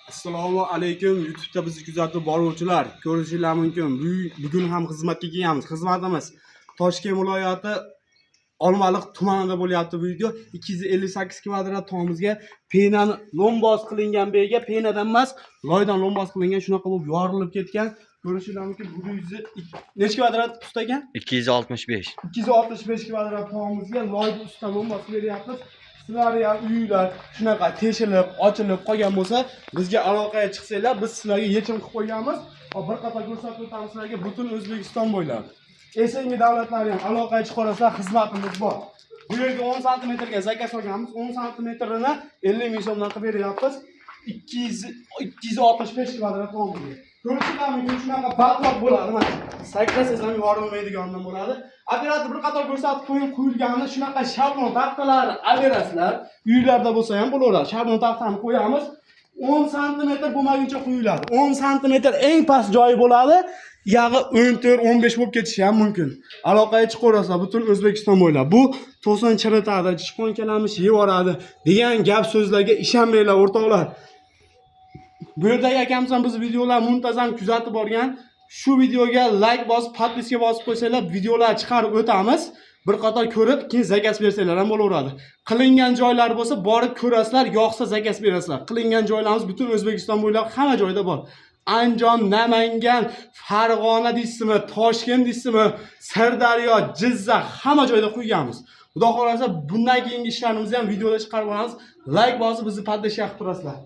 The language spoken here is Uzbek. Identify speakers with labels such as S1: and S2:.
S1: Assalomu alaykum. YouTube'da bizni kuzatib boruvchilar, ko'rishingiz mumkin. Bugun ham xizmatga kelganmiz. Xizmatimiz Toshkent viloyati Olmaliq tumanida bo'lyapti bu video. 258 kvadrat tomizga penani lombos qilingan bega, penadan emas, loydan lombos qilingan, shunaqa bo'lib yorilib ketgan. Ko'rishingiz mumkin. Bu yuzi necha kvadrat ust ekan?
S2: 265.
S1: 265 kvadrat tomizga loydan ustidan lombos beryapmiz. Sizlar ham uylar shunaqa teshilib, ochilib qolgan bo'lsa, bizga aloqaga chiqsanglar, biz sizlarga yechim qilib qo'yganmiz. Bir qator ko'rsatib o'tamiz sizlarga butun O'zbekiston bo'ylab. Esengi davlatlar ham aloqaga chiqarsa xizmatimiz bor. Bu yerga 10 sm ga zakaz olganmiz. 10 sm rini 50 ming so'mdan qilib beryapmiz. 265 kvadrat tomizga. Ko'rishinglar mumkin, shunaqa batlab bo'ladi. Mana sakrasangiz ham yorilmaydigandan bo'ladi. Operator bir qator ko'rsatib qo'yilganini shunaqa shablon taxtalar averasizlar. Uylarda bo'lsa ham bo'laveradi. Shablon taxtani qo'yamiz. 10 sm bo'lmaguncha qo'yiladi. 10 sm eng past joyi bo'ladi. Yog'i 14-15 bo'lib ketishi ham mumkin. Aloqaga chiqaversa butun O'zbekiston bo'ylab. Bu to'sin chiritadi, chiqonkalarni yevoradi degan gap so'zlarga ishonmanglar o'rtoqlar. Bu yerdagi akamiz ham biz videolar muntazam kuzatib borgan. Shu videoga like bosib, podpiska bosib qo'ysanglar, videolar chiqarib o'tamiz. Bir qator ko'rib, keyin zakaz bersanglar ham bo'laveradi. Qilingan joylar bo'lsa, borib ko'rasizlar, yoqsa zakaz berasizlar. Qilingan joylarimiz butun O'zbekiston bo'ylab hamma joyda bor. Andijon, Namangan, Farg'ona deysizmi, Toshkent deysizmi, Sirdaryo, Jizzax hamma joyda qo'yganmiz. Xudo xolasa bundan keyingi ishlarimizni ham videoda chiqarib olamiz. Like bosib bizni podpiska qilib turasizlar.